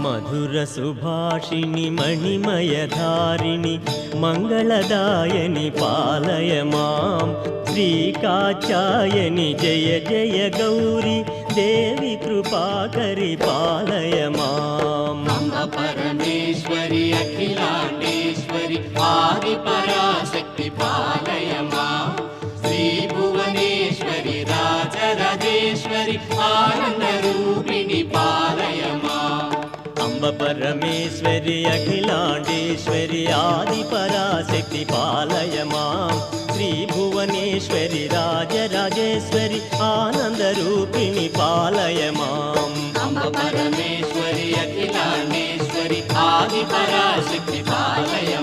మధుర సుభాషిణి మణిమయధారిణి మంగళదాయని పాలయ మాం శ్రీ కాచాయని జయ జయ గౌరీ దేవి కృపాకరి పాలయ మాం అంబ పరమేశ్వరి అఖిలాండేశ్వరి ఆది పరాశక్తి పాలయ మాం శ్రీ భువనేశ్వరి రాజరాజేశ్వరి ఆనంద రూపిణి పాలయ మాం అంబ పరమేశ్వరి అఖిలాండేశ్వరి ఆది పరాశక్తి పాలయ మాం శ్రీ భువనేశ్వరి రాజరాజేశ్వరి ఆనంద రూపిణి పాలయ మాం అంబ పరమేశ్వరి అఖిలాండేశ్వరి ఆది పరాశక్తి పాలయ